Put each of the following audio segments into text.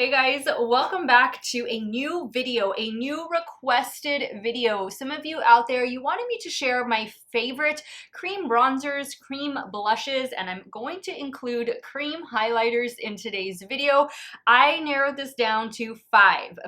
Hey guys, welcome back to a new video, a new requested video. Some of you out there, you wanted me to share my favorite cream bronzers, cream blushes, and I'm going to include cream highlighters in today's video. I narrowed this down to five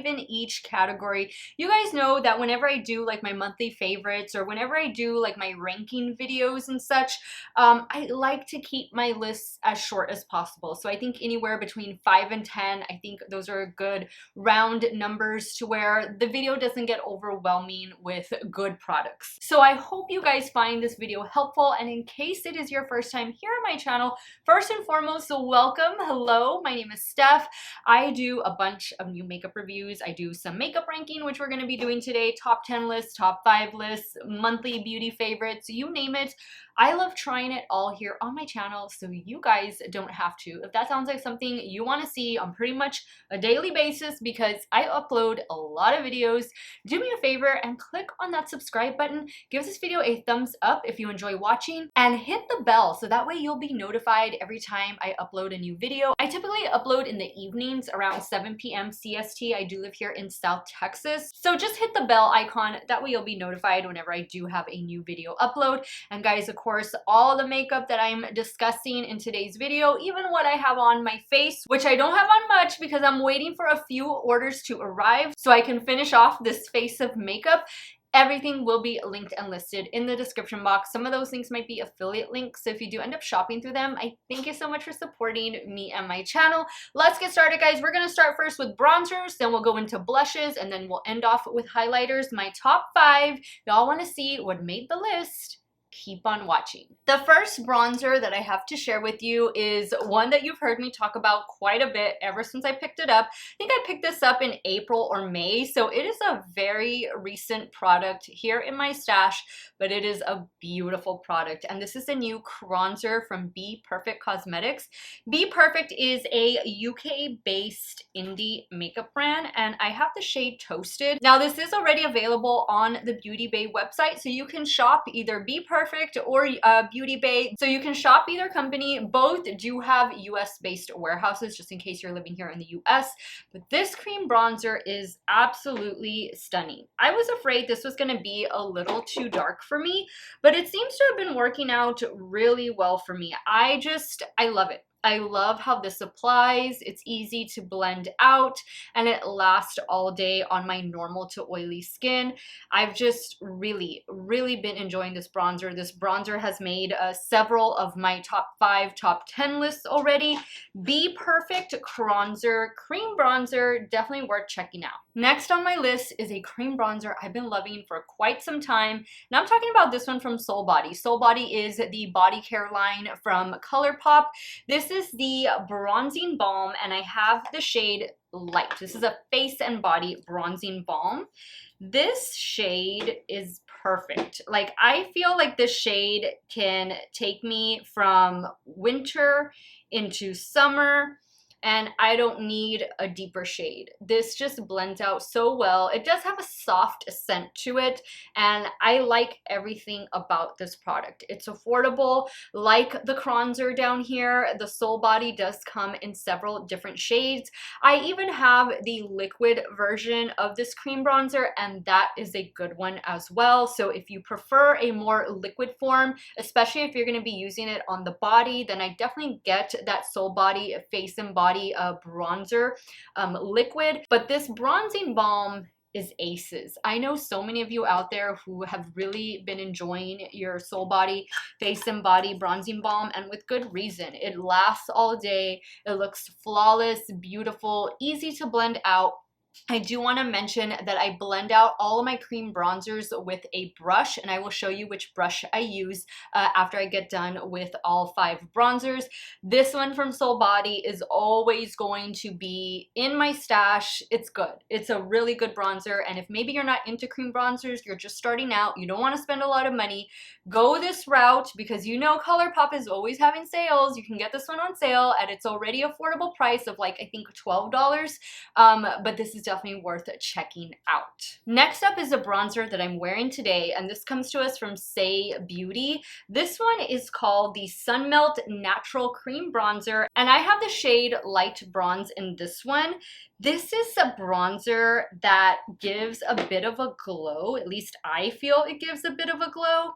in each category. You guys know that whenever I do like my monthly favorites or whenever I do like my ranking videos and such, I like to keep my lists as short as possible. So I think anywhere between 5 and 10, I think those are good round numbers to where the video doesn't get overwhelming with good products. So I hope you guys find this video helpful, and in case it is your first time here on my channel, first and foremost, welcome. Hello, my name is Steff. I do a bunch of new makeup reviews. I do some makeup ranking, which we're going to be doing today, top 10 lists, top 5 lists, monthly beauty favorites, you name it. I love trying it all here on my channel, so you guys don't have to. If that sounds like something you want to see on pretty much a daily basis, because I upload a lot of videos, do me a favor and click on that subscribe button. Give this video a thumbs up if you enjoy watching, and hit the bell so that way you'll be notified every time I upload a new video. I typically upload in the evenings around 7 p.m. CST. I do live here in South Texas, so just hit the bell icon. That way you'll be notified whenever I do have a new video upload. And guys, of course, all the makeup that I'm discussing in today's video, even what I have on my face, which I don't have on much because I'm waiting for a few orders to arrive so I can finish off this face of makeup. Everything will be linked and listed in the description box. Some of those links might be affiliate links, so if you do end up shopping through them, I thank you so much for supporting me and my channel. Let's get started, guys. We're gonna start first with bronzers, then we'll go into blushes, and then we'll end off with highlighters. My top 5. Y'all want to see what made the list? Keep on watching. The first bronzer that I have to share with you is one that you've heard me talk about quite a bit ever since I picked it up. I think I picked this up in April or May, so it is a very recent product here in my stash, but it is a beautiful product. And this is a new Cronzer from bPerfect Cosmetics. bPerfect is a UK-based indie makeup brand, and I have the shade Toasted. Now, this is already available on the Beauty Bay website, so you can shop either bPerfect or Beauty Bay. So you can shop either company. Both do have US-based warehouses, just in case you're living here in the US. But this cream bronzer is absolutely stunning. I was afraid this was going to be a little too dark for me, but it seems to have been working out really well for me. I love it. I love how this applies. It's easy to blend out, and it lasts all day on my normal to oily skin. I've just really been enjoying this bronzer. This bronzer has made several of my top 5, top 10 lists already. bPerfect Cronzer Cream Bronzer, definitely worth checking out. Next on my list is a cream bronzer I've been loving for quite some time. Now I'm talking about this one from Soul Body. Soul Body is the body care line from ColourPop. This is the bronzing balm, and I have the shade Light. This is a face and body bronzing balm. This shade is perfect. Like, I feel like this shade can take me from winter into summer, and I don't need a deeper shade. This just blends out so well. It does have a soft scent to it, and I like everything about this product. It's affordable. Like the Cronzer down here, the Soul Body does come in several different shades. I even have the liquid version of this cream bronzer, and that is a good one as well. So if you prefer a more liquid form, especially if you're going to be using it on the body, then I definitely get that Soul Body face and body bronzer liquid. But this bronzing balm is aces. I know so many of you out there who have really been enjoying your Soul Body face and body bronzing balm, and with good reason. It lasts all day. It looks flawless, beautiful, easy to blend out. I do want to mention that I blend out all of my cream bronzers with a brush, and I will show you which brush I use after I get done with all 5 bronzers. This one from Soul Body is always going to be in my stash. It's good. It's a really good bronzer, and if maybe you're not into cream bronzers, you're just starting out, you don't want to spend a lot of money, go this route, because you know ColourPop is always having sales. You can get this one on sale at its already affordable price of, like, I think $12. But this is is definitely worth checking out. Next up is a bronzer that I'm wearing today, and this comes to us from Saie Beauty. This one is called the Sun Melt Natural Cream Bronzer, and I have the shade Light Bronze in this one. This is a bronzer that gives a bit of a glow, at least I feel it gives a bit of a glow.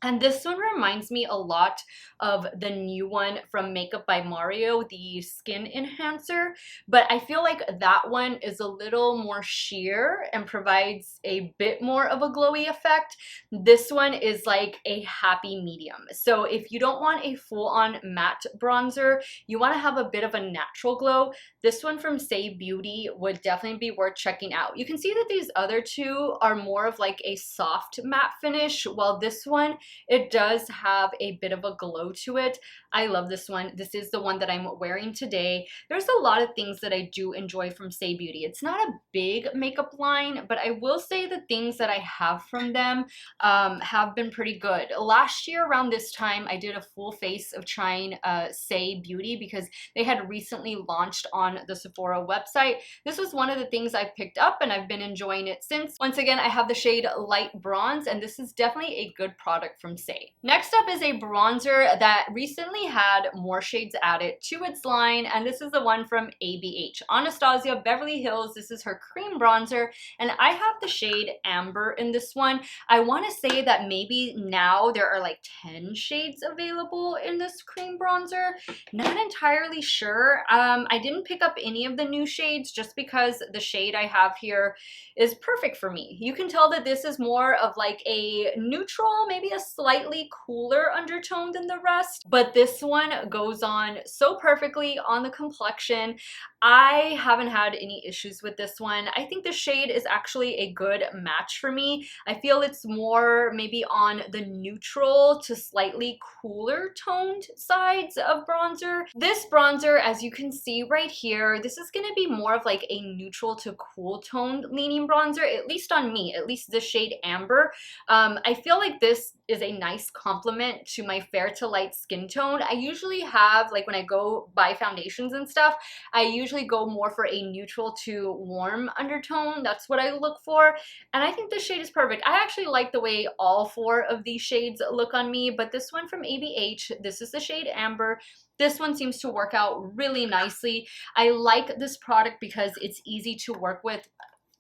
And this one reminds me a lot of the new one from Makeup by Mario, the Skin Enhancer. But I feel like that one is a little more sheer and provides a bit more of a glowy effect. This one is like a happy medium. So if you don't want a full-on matte bronzer, you want to have a bit of a natural glow, this one from Saie Beauty would definitely be worth checking out. You can see that these other two are more of like a soft matte finish, while this one, it does have a bit of a glow to it. I love this one. This is the one that I'm wearing today. There's a lot of things that I do enjoy from Saie Beauty. It's not a big makeup line, but I will say the things that I have from them have been pretty good. Last year around this time, I did a full face of trying Saie Beauty because they had recently launched on the Sephora website. This was one of the things I picked up and I've been enjoying it since. Once again, I have the shade Light Bronze, and this is definitely a good product from Saie. Next up is a bronzer that recently had more shades added to its line, and this is the one from ABH. Anastasia Beverly Hills. This is her cream bronzer, and I have the shade Amber in this one. I want to say that maybe now there are like 10 shades available in this cream bronzer. Not entirely sure. I didn't pick up any of the new shades just because the shade I have here is perfect for me. You can tell that this is more of like a neutral, maybe a slightly cooler undertone than the rest, but this one goes on so perfectly on the complexion. I haven't had any issues with this one. I think the shade is actually a good match for me. I feel it's more maybe on the neutral to slightly cooler toned sides of bronzer. This bronzer, as you can see right here, this is going to be more of like a neutral to cool toned leaning bronzer, at least on me, at least the shade Amber. I feel like this is a nice complement to my fair to light skin tone. I usually have, like when I go buy foundations and stuff, I usually go more for a neutral to warm undertone. That's what I look for. And I think this shade is perfect. I actually like the way all four of these shades look on me, but this one from ABH, this is the shade Amber. This one seems to work out really nicely. I like this product because it's easy to work with.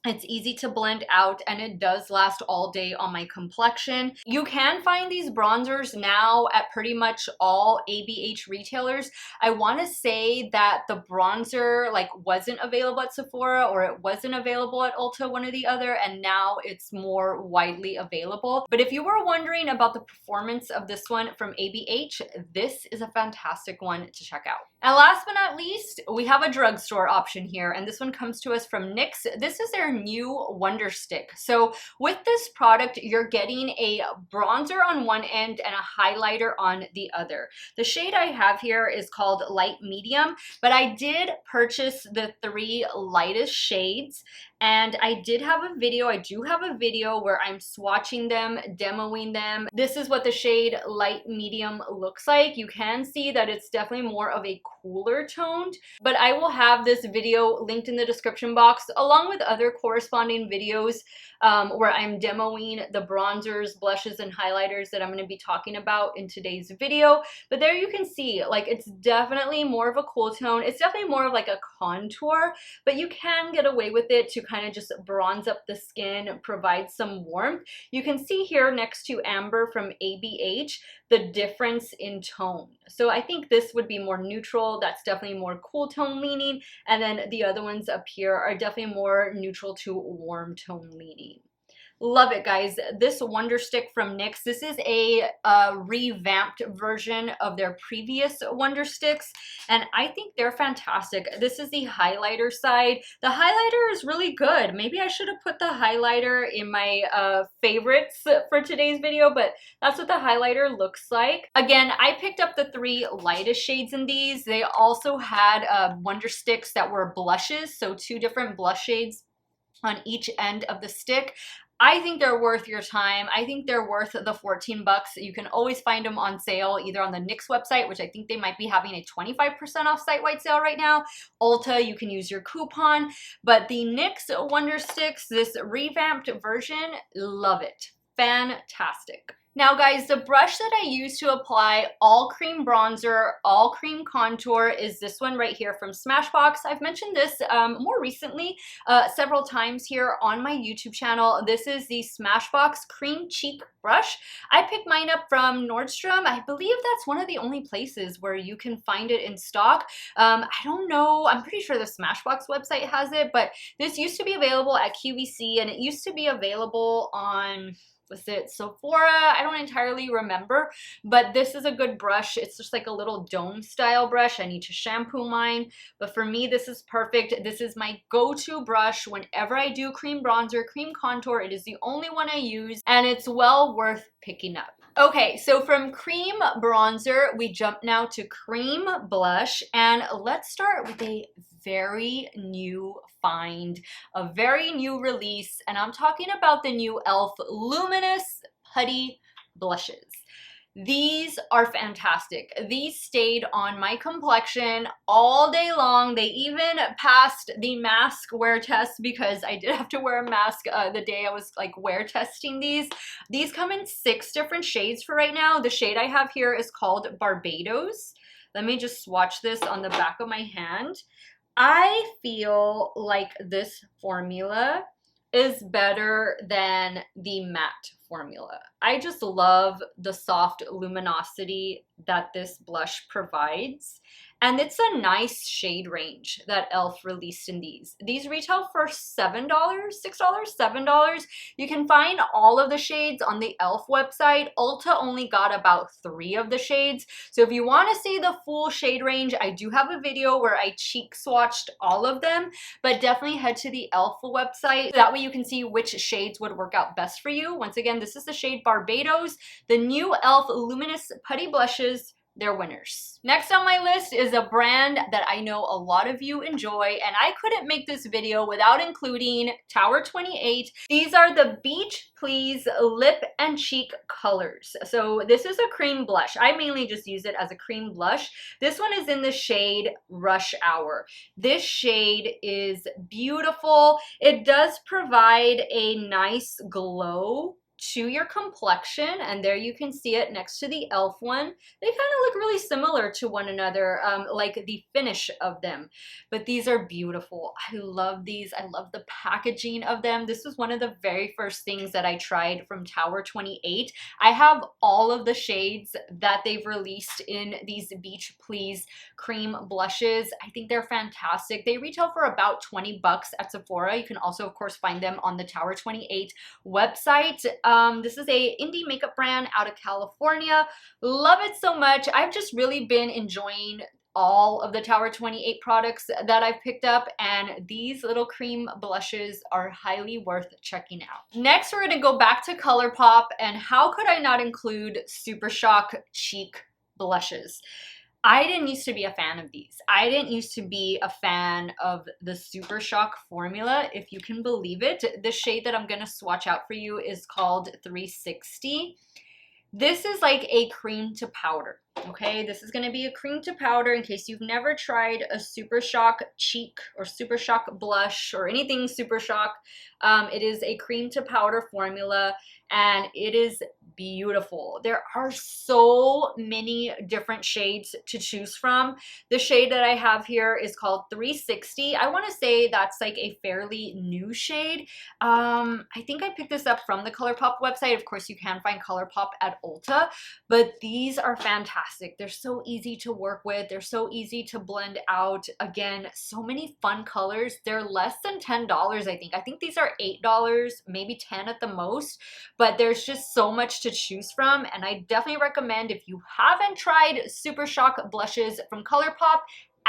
It's easy to blend out, and it does last all day on my complexion. You can find these bronzers now at pretty much all ABH retailers. I want to say that the bronzer like wasn't available at Sephora, or it wasn't available at Ulta, one or the other, and now it's more widely available. But if you were wondering about the performance of this one from ABH, this is a fantastic one to check out. And last but not least, we have a drugstore option here, and this one comes to us from NYX. This is their new Wonder Stick. So with this product, you're getting a bronzer on one end and a highlighter on the other. The shade I have here is called Light Medium, but I did purchase the 3 lightest shades, and I do have a video where I'm swatching them, demoing them. This is what the shade Light Medium looks like. You can see that it's definitely more of a cooler toned, but I will have this video linked in the description box along with other corresponding videos where I'm demoing the bronzers, blushes, and highlighters that I'm going to be talking about in today's video. But there you can see, like, it's definitely more of a cool tone. It's definitely more of like a contour, but you can get away with it to kind of just bronze up the skin, provide some warmth. You can see here next to Amber from ABH the difference in tone. So I think this would be more neutral. That's definitely more cool tone leaning. And then the other ones up here are definitely more neutral to warm tone leaning. Love it, guys. This Wonder Stick from NYX, this is a revamped version of their previous Wonder Sticks, and I think they're fantastic. This is the highlighter side. The highlighter is really good. Maybe I should have put the highlighter in my favorites for today's video, but that's what the highlighter looks like. Again, I picked up the 3 lightest shades in these. They also had Wonder Sticks that were blushes, so 2 different blush shades on each end of the stick. I think they're worth your time. I think they're worth the 14 bucks. You can always find them on sale, either on the NYX website, which I think they might be having a 25% off site-wide sale right now. Ulta, you can use your coupon. But the NYX Wonder Sticks, this revamped version, love it. Fantastic. Now guys, the brush that I use to apply all cream bronzer, all cream contour is this one right here from Smashbox. I've mentioned this more recently several times here on my YouTube channel. This is the Smashbox Cream Cheek Brush. I picked mine up from Nordstrom. I believe that's one of the only places where you can find it in stock. I don't know, I'm pretty sure the Smashbox website has it, but this used to be available at QVC, and it used to be available on, was it Sephora? I don't entirely remember, but this is a good brush. It's just like a little dome style brush. I need to shampoo mine, but for me, this is perfect. This is my go-to brush whenever I do cream bronzer, cream contour. It is the only one I use, and it's well worth picking up. Okay, so from cream bronzer, we jump now to cream blush, and let's start with a very new find, a very new release, and I'm talking about the new e.l.f. Luminous Putty blushes. These are fantastic. These stayed on my complexion all day long. They even passed the mask wear test, because I did have to wear a mask the day I was like wear testing these. These come in 6 different shades for right now. The shade I have here is called Barbados. Let me just swatch this on the back of my hand. I feel like this formula is better than the matte formula. I just love the soft luminosity that this blush provides. And it's a nice shade range that e.l.f. released in these. These retail for $7, $6, $7. You can find all of the shades on the e.l.f. website. Ulta only got about 3 of the shades. So if you want to see the full shade range, I do have a video where I cheek swatched all of them, but definitely head to the e.l.f. website. That way you can see which shades would work out best for you. Once again, this is the shade Barbados. The new e.l.f. Luminous Putty blushes, they're winners. Next on my list is a brand that I know a lot of you enjoy, and I couldn't make this video without including Tower 28. These are the Beach Please Lip and Cheek colors. So this is a cream blush. I mainly just use it as a cream blush. This one is in the shade Rush Hour. This shade is beautiful. It does provide a nice glow to your complexion, and there you can see it next to the e.l.f. one. They kind of look really similar to one another, like the finish of them, but these are beautiful. I love these. I love the packaging of them. This was one of the very first things that I tried from Tower 28. I have all of the shades that they've released in these Beach Please cream blushes. I think they're fantastic. They retail for about 20 bucks at Sephora. You can also, of course, find them on the Tower 28 website. This is a indie makeup brand out of California. Love it so much. I've just really been enjoying all of the Tower 28 products that I've picked up, and these little cream blushes are highly worth checking out. Next, we're going to go back to ColourPop, and how could I not include Supershock cheek blushes? I didn't used to be a fan of these. I didn't used to be a fan of the Supershock formula, if you can believe it. The shade that I'm going to swatch out for you is called 360. This is like a cream to powder, okay? This is going to be a cream to powder in case you've never tried a Supershock cheek or Supershock blush or anything Supershock. It is a cream to powder formula, and it is beautiful. There are so many different shades to choose from. The shade that I have here is called 360. I want to say that's like a fairly new shade. I think I picked this up from the ColourPop website. Of course, you can find ColourPop at Ulta, but these are fantastic. They're so easy to work with. They're so easy to blend out. Again, so many fun colors. They're less than $10, I think. I think these are $8, maybe 10 at the most, but there's just so much to choose from, and I definitely recommend, if you haven't tried Supershock blushes from ColourPop,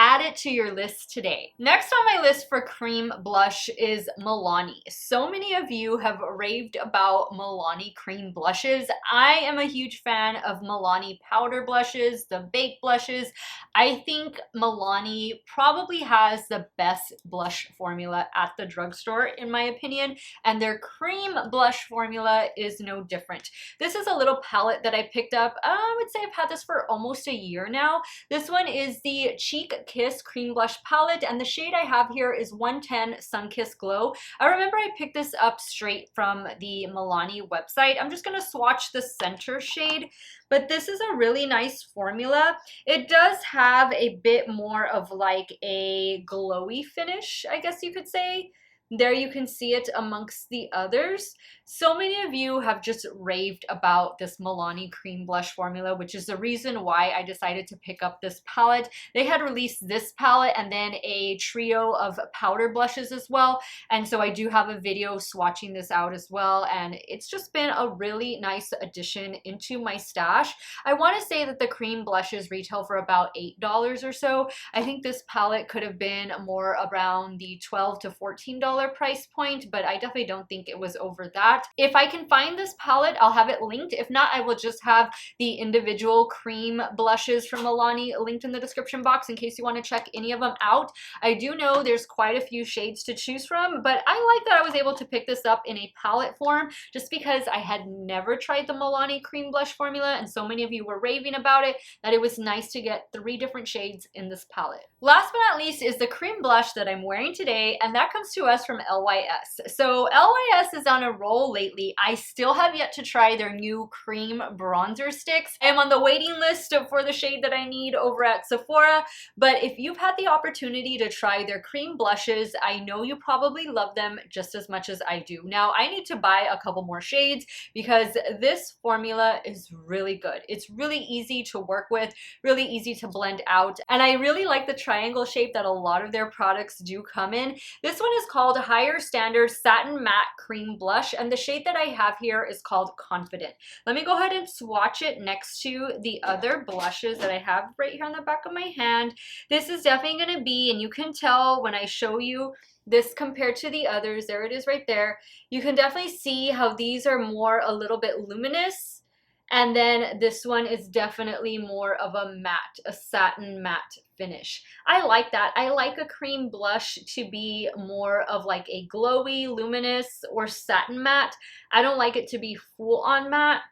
add it to your list today. Next on my list for cream blush is Milani. So many of you have raved about Milani cream blushes. I am a huge fan of Milani powder blushes, the baked blushes. I think Milani probably has the best blush formula at the drugstore in my opinion, and their cream blush formula is no different. This is a little palette that I picked up. I would say I've had this for almost a year now. This one is the Cheek Kiss Cream Blush Palette, and the shade I have here is 110 Sunkissed Glow. I remember I picked this up straight from the Milani website. I'm just going to swatch the center shade, but this is a really nice formula. It does have a bit more of like a glowy finish, I guess you could say. There you can see it amongst the others. So many of you have just raved about this Milani cream blush formula, which is the reason why I decided to pick up this palette. They had released this palette and then a trio of powder blushes as well. And so I do have a video swatching this out as well. And it's just been a really nice addition into my stash. I want to say that the cream blushes retail for about $8 or so. I think this palette could have been more around the $12 to $14 price point, but I definitely don't think it was over that. If I can find this palette, I'll have it linked. If not, I will just have the individual cream blushes from Milani linked in the description box in case you want to check any of them out. I do know there's quite a few shades to choose from, but I like that I was able to pick this up in a palette form just because I had never tried the Milani cream blush formula, and so many of you were raving about it that it was nice to get 3 different shades in this palette. Last but not least is the cream blush that I'm wearing today, and that comes to us from LYS. So LYS is on a roll lately. I still have yet to try their new cream bronzer sticks. I am on the waiting list for the shade that I need over at Sephora, but if you've had the opportunity to try their cream blushes, I know you probably love them just as much as I do. Now, I need to buy a couple more shades because this formula is really good. It's really easy to work with, really easy to blend out, and I really like the triangle shape that a lot of their products do come in. This one is called Higher Standard Satin Matte Cream Blush, and the shade that I have here is called Confident. Let me go ahead and swatch it next to the other blushes that I have right here on the back of my hand. This is definitely going to be, and you can tell when I show you this compared to the others, there it is right there. You can definitely see how these are more a little bit luminous. And then this one is definitely more of a matte, a satin matte finish. I like that. I like a cream blush to be more of like a glowy, luminous, or satin matte. I don't like it to be full on matte.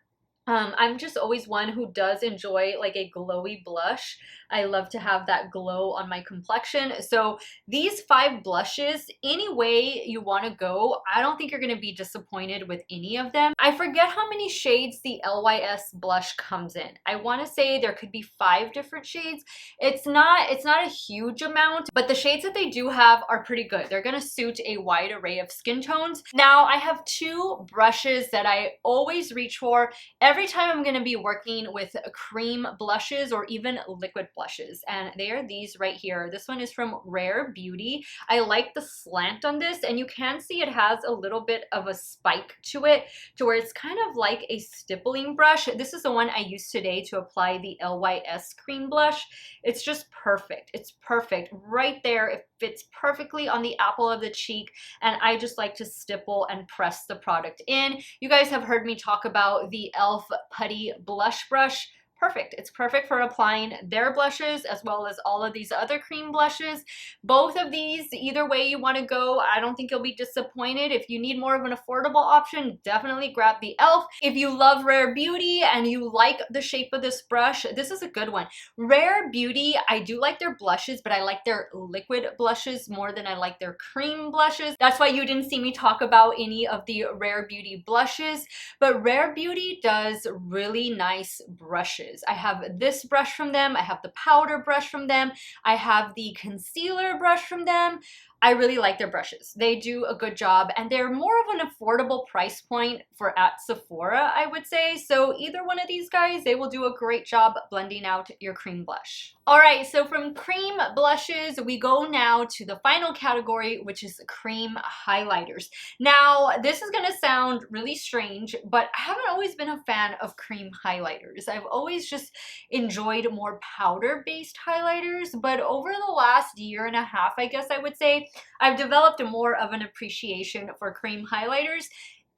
I'm just always one who does enjoy like a glowy blush. I love to have that glow on my complexion. So these 5 blushes, any way you want to go, I don't think you're going to be disappointed with any of them. I forget how many shades the LYS blush comes in. I want to say there could be 5 different shades. It's not a huge amount, but the shades that they do have are pretty good. They're going to suit a wide array of skin tones. Now, I have 2 brushes that I always reach for every time I'm going to be working with cream blushes or even liquid blushes, and they are these right here. This one is from Rare Beauty. I like the slant on this, and you can see it has a little bit of a spike to it to where it's kind of like a stippling brush. This is the one I used today to apply the LYS cream blush. It's just perfect. It's perfect right there. It fits perfectly on the apple of the cheek, and I just like to stipple and press the product in. You guys have heard me talk about the e.l.f. Putty blush brush. Perfect. It's perfect for applying their blushes as well as all of these other cream blushes. Both of these, either way you want to go, I don't think you'll be disappointed. If you need more of an affordable option, definitely grab the e.l.f. If you love Rare Beauty and you like the shape of this brush, this is a good one. Rare Beauty, I do like their blushes, but I like their liquid blushes more than I like their cream blushes. That's why you didn't see me talk about any of the Rare Beauty blushes, but Rare Beauty does really nice brushes. I have this brush from them, I have the powder brush from them, I have the concealer brush from them. I really like their brushes. They do a good job, and they're more of an affordable price point for at Sephora, I would say. So either one of these guys, they will do a great job blending out your cream blush. All right, so from cream blushes, we go now to the final category, which is cream highlighters. Now, this is gonna sound really strange, but I haven't always been a fan of cream highlighters. I've always just enjoyed more powder-based highlighters, but over the last year and a half, I guess I would say, I've developed more of an appreciation for cream highlighters,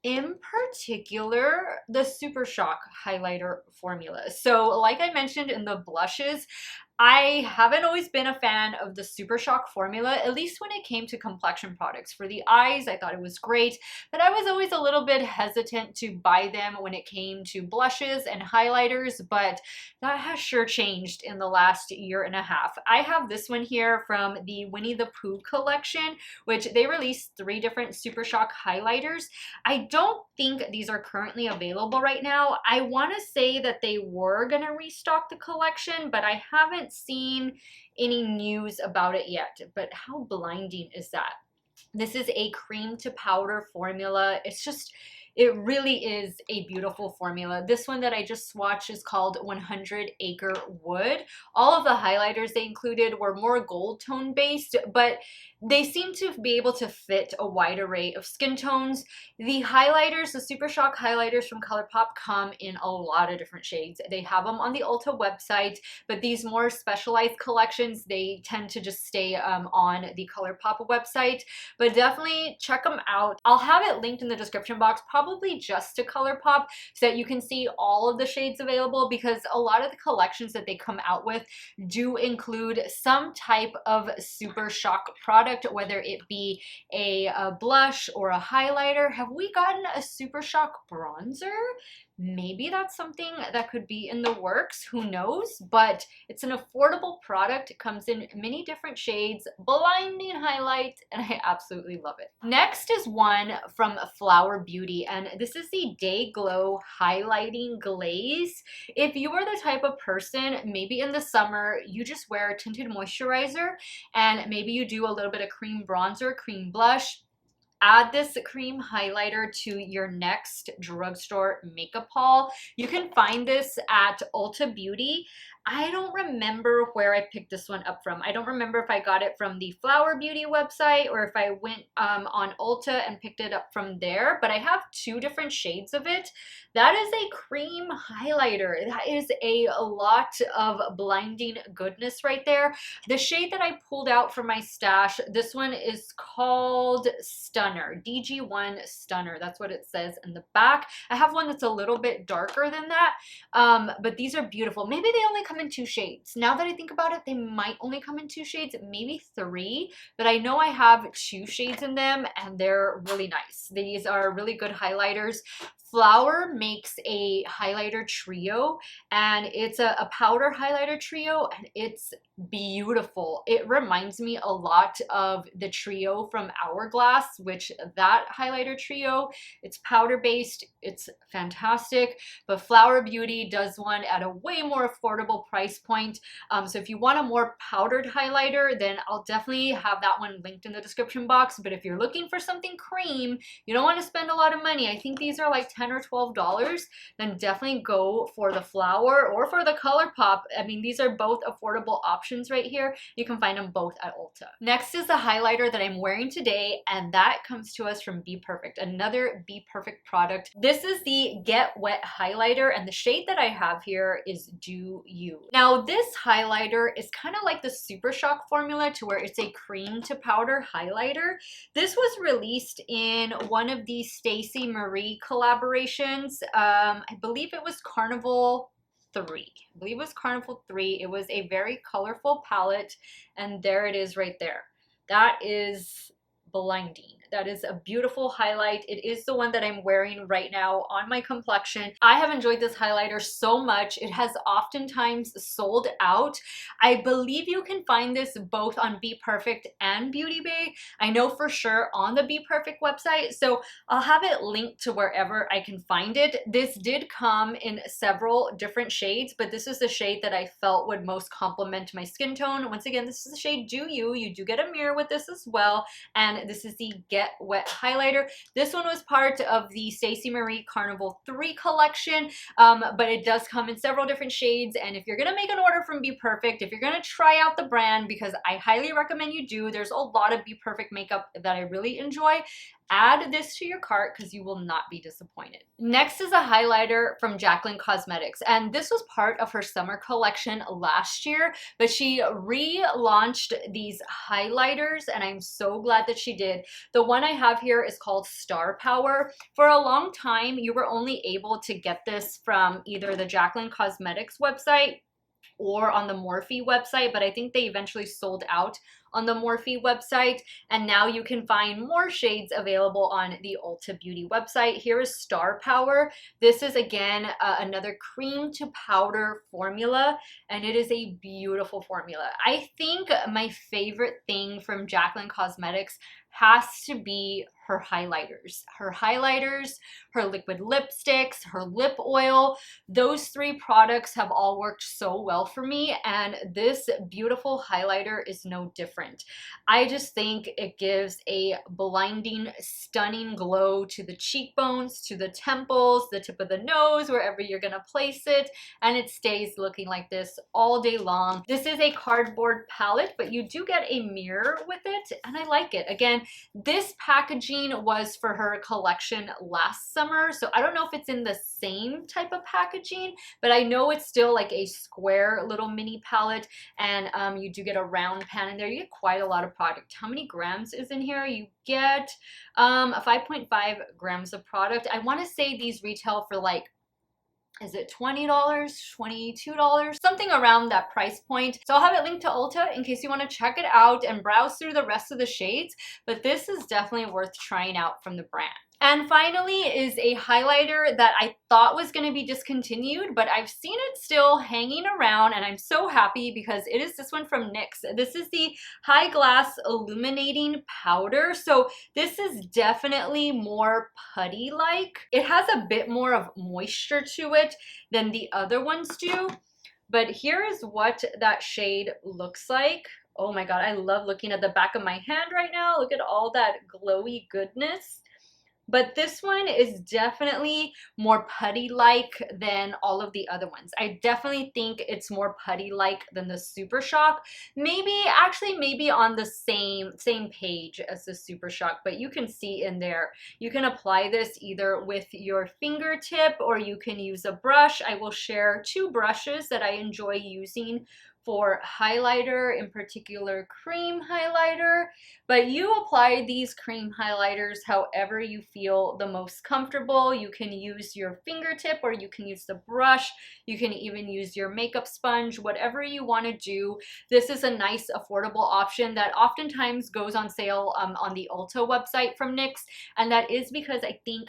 in particular the Supershock highlighter formula. So like I mentioned in the blushes, I haven't always been a fan of the Supershock formula, at least when it came to complexion products. For the eyes, I thought it was great, but I was always a little bit hesitant to buy them when it came to blushes and highlighters, but that has sure changed in the last year and a half. I have this one here from the Winnie the Pooh collection, which they released 3 different Supershock highlighters. I don't think these are currently available right now. I want to say that they were going to restock the collection, but I haven't seen any news about it yet. But how blinding is that? This is a cream to powder formula. It really is a beautiful formula. This one that I just swatched is called 100 Acre Wood. All of the highlighters they included were more gold tone based, but they seem to be able to fit a wide array of skin tones. The highlighters, the Supershock highlighters from ColourPop, come in a lot of different shades. They have them on the Ulta website, but these more specialized collections, they tend to just stay on the ColourPop website. But definitely check them out. I'll have it linked in the description box, probably just to ColourPop, so that you can see all of the shades available, because a lot of the collections that they come out with do include some type of Supershock product, whether it be a blush or a highlighter. Have we gotten a Supershock bronzer? Maybe that's something that could be in the works, who knows? But it's an affordable product. It comes in many different shades, blinding highlight, and I absolutely love it. Next is one from Flower Beauty, and this is the Day Glow Highlighting Glaze. If you are the type of person, maybe in the summer, you just wear a tinted moisturizer, and maybe you do a little bit of cream bronzer, cream blush, add this cream highlighter to your next drugstore makeup haul. You can find this at Ulta Beauty. I don't remember where I picked this one up from. I don't remember if I got it from the Flower Beauty website or if I went on Ulta and picked it up from there, but I have 2 different shades of it. That is a cream highlighter. That is a lot of blinding goodness right there. The shade that I pulled out from my stash, this one is called Stunner, DG1 Stunner. That's what it says in the back. I have one that's a little bit darker than that, but these are beautiful. Maybe they only come in 2 shades. Now that I think about it, they might only come in 2 shades, maybe 3, but I know I have 2 shades in them, and they're really nice. These are really good highlighters. Flower makes a highlighter trio, and it's a powder highlighter trio, and it's beautiful. It reminds me a lot of the trio from Hourglass, which that highlighter trio, it's powder based, it's fantastic, but Flower Beauty does one at a way more affordable price point. So if you want a more powdered highlighter, then I'll definitely have that one linked in the description box. But if you're looking for something cream, you don't want to spend a lot of money, I think these are like $10 or $12, then definitely go for the Flower or for the ColourPop. I mean, these are both affordable options right here. You can find them both at Ulta. Next is the highlighter that I'm wearing today, and that comes to us from bPerfect, another bPerfect product. This is the Get Wet highlighter, and the shade that I have here is Do You. Now, this highlighter is kind of like the Supershock formula, to where it's a cream to powder highlighter. This was released in one of the Stacey Marie collaborations. I believe it was Carnival 3. I believe it was Carnival 3. It was a very colorful palette, and there it is right there. That is blinding. That is a beautiful highlight. It is the one that I'm wearing right now on my complexion. I have enjoyed this highlighter so much. It has oftentimes sold out. I believe you can find this both on bPerfect and Beauty Bay. I know for sure on the bPerfect website, so I'll have it linked to wherever I can find it. This did come in several different shades, but this is the shade that I felt would most complement my skin tone. Once again, this is the shade Do You. You do get a mirror with this as well, and this is the Get Wet highlighter. This one was part of the Stacey Marie Carnival 3 collection, but it does come in several different shades, and if you're gonna make an order from bPerfect, if you're gonna try out the brand, because I highly recommend you do, there's a lot of bPerfect makeup that I really enjoy, add this to your cart because you will not be disappointed. Next is a highlighter from Jaclyn Cosmetics, and this was part of her summer collection last year, but she relaunched these highlighters, and I'm so glad that she did. The one I have here is called Star Power. For a long time, you were only able to get this from either the Jaclyn Cosmetics website or on the Morphe website, but I think they eventually sold out on the Morphe website, and now you can find more shades available on the Ulta Beauty website. Here is Star Power. This is again another cream to powder formula, and it is a beautiful formula. I think my favorite thing from Jaclyn Cosmetics has to be her highlighters. Her liquid lipsticks, her lip oil. Those three products have all worked so well for me, and this beautiful highlighter is no different. I just think it gives a blinding, stunning glow to the cheekbones, to the temples, the tip of the nose, wherever you're gonna place it, and it stays looking like this all day long. This is a cardboard palette, but you do get a mirror with it, and I like it. Again, this packaging was for her collection last summer, so I don't know if it's in the same type of packaging, but I know it's still like a square little mini palette, and you do get a round pan in there. You get quite a lot of product. How many grams is in here? You get 5.5 grams of product. I want to say these retail for like, is it $20, $22, something around that price point. So I'll have it linked to Ulta in case you want to check it out and browse through the rest of the shades, but this is definitely worth trying out from the brand. And finally is a highlighter that I thought was going to be discontinued, but I've seen it still hanging around, and I'm so happy because it is this one from NYX. This is the High Glass Illuminating Powder. So this is definitely more putty-like. It has a bit more of moisture to it than the other ones do, but here is what that shade looks like. Oh my god, I love looking at the back of my hand right now. Look at all that glowy goodness. But this one is definitely more putty-like than all of the other ones. I definitely think it's more putty-like than the Supershock. Maybe on the same page as the Supershock, but you can see in there. You can apply this either with your fingertip or you can use a brush. I will share two brushes that I enjoy using for highlighter, in particular cream highlighter, but you apply these cream highlighters however you feel the most comfortable. You can use your fingertip or you can use the brush. You can even use your makeup sponge, whatever you want to do. This is a nice affordable option that oftentimes goes on sale on the Ulta website from NYX, and that is because I think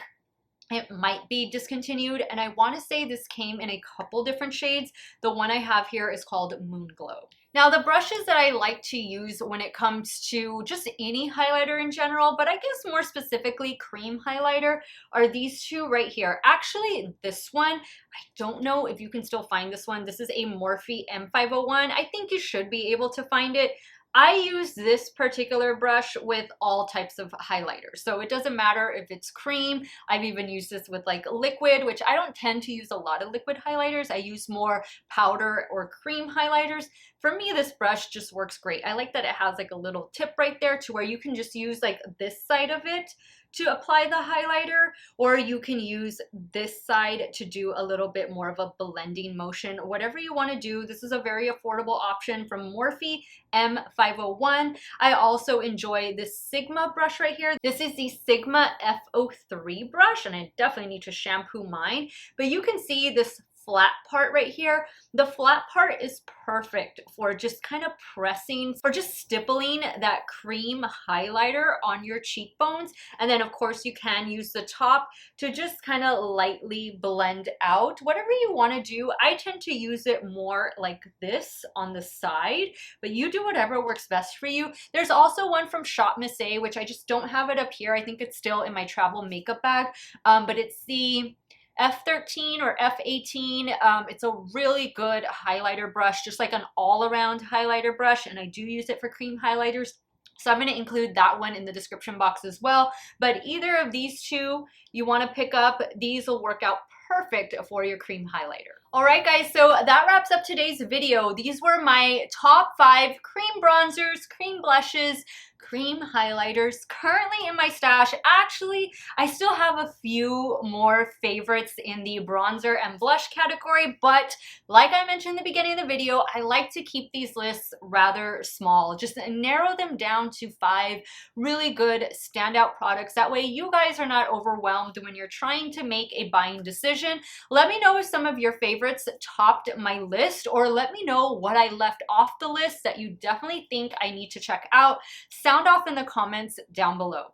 it might be discontinued, and I want to say this came in a couple different shades. The one I have here is called Moon Glow. Now, the brushes that I like to use when it comes to just any highlighter in general, but I guess more specifically cream highlighter, are these two right here. Actually, this one, I don't know if you can still find this one. This is a Morphe M501. I think you should be able to find it. I use this particular brush with all types of highlighters, so it doesn't matter if it's cream. I've even used this with like liquid, which I don't tend to use a lot of liquid highlighters. I use more powder or cream highlighters. For me, this brush just works great. I like that it has like a little tip right there to where you can just use like this side of it to apply the highlighter, or you can use this side to do a little bit more of a blending motion. Whatever you want to do, this is a very affordable option from Morphe M501. I also enjoy this Sigma brush right here. This is the Sigma F03 brush, and I definitely need to shampoo mine, but you can see this flat part right here. The flat part is perfect for just kind of pressing or just stippling that cream highlighter on your cheekbones. And then of course you can use the top to just kind of lightly blend out whatever you want to do. I tend to use it more like this on the side, but you do whatever works best for you. There's also one from Shop Miss A, which I just don't have it up here. I think it's still in my travel makeup bag, but it's the F13 or F18. It's a really good highlighter brush, just like an all-around highlighter brush, and I do use it for cream highlighters. So I'm going to include that one in the description box as well. But either of these two you want to pick up, these will work out perfect for your cream highlighter. All right, guys, so that wraps up today's video. These were my top 5 cream bronzers, cream blushes, cream highlighters currently in my stash. Actually, I still have a few more favorites in the bronzer and blush category, but like I mentioned in the beginning of the video, I like to keep these lists rather small, just narrow them down to 5 really good standout products. That way you guys are not overwhelmed when you're trying to make a buying decision. Let me know if some of your favorites topped my list, or let me know what I left off the list that you definitely think I need to check out. Sound off in the comments down below.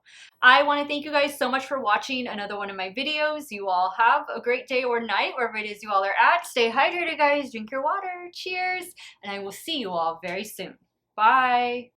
I want to thank you guys so much for watching another one of my videos. You all have a great day or night, wherever it is you all are at. Stay hydrated, guys. Drink your water. Cheers. And I will see you all very soon. Bye.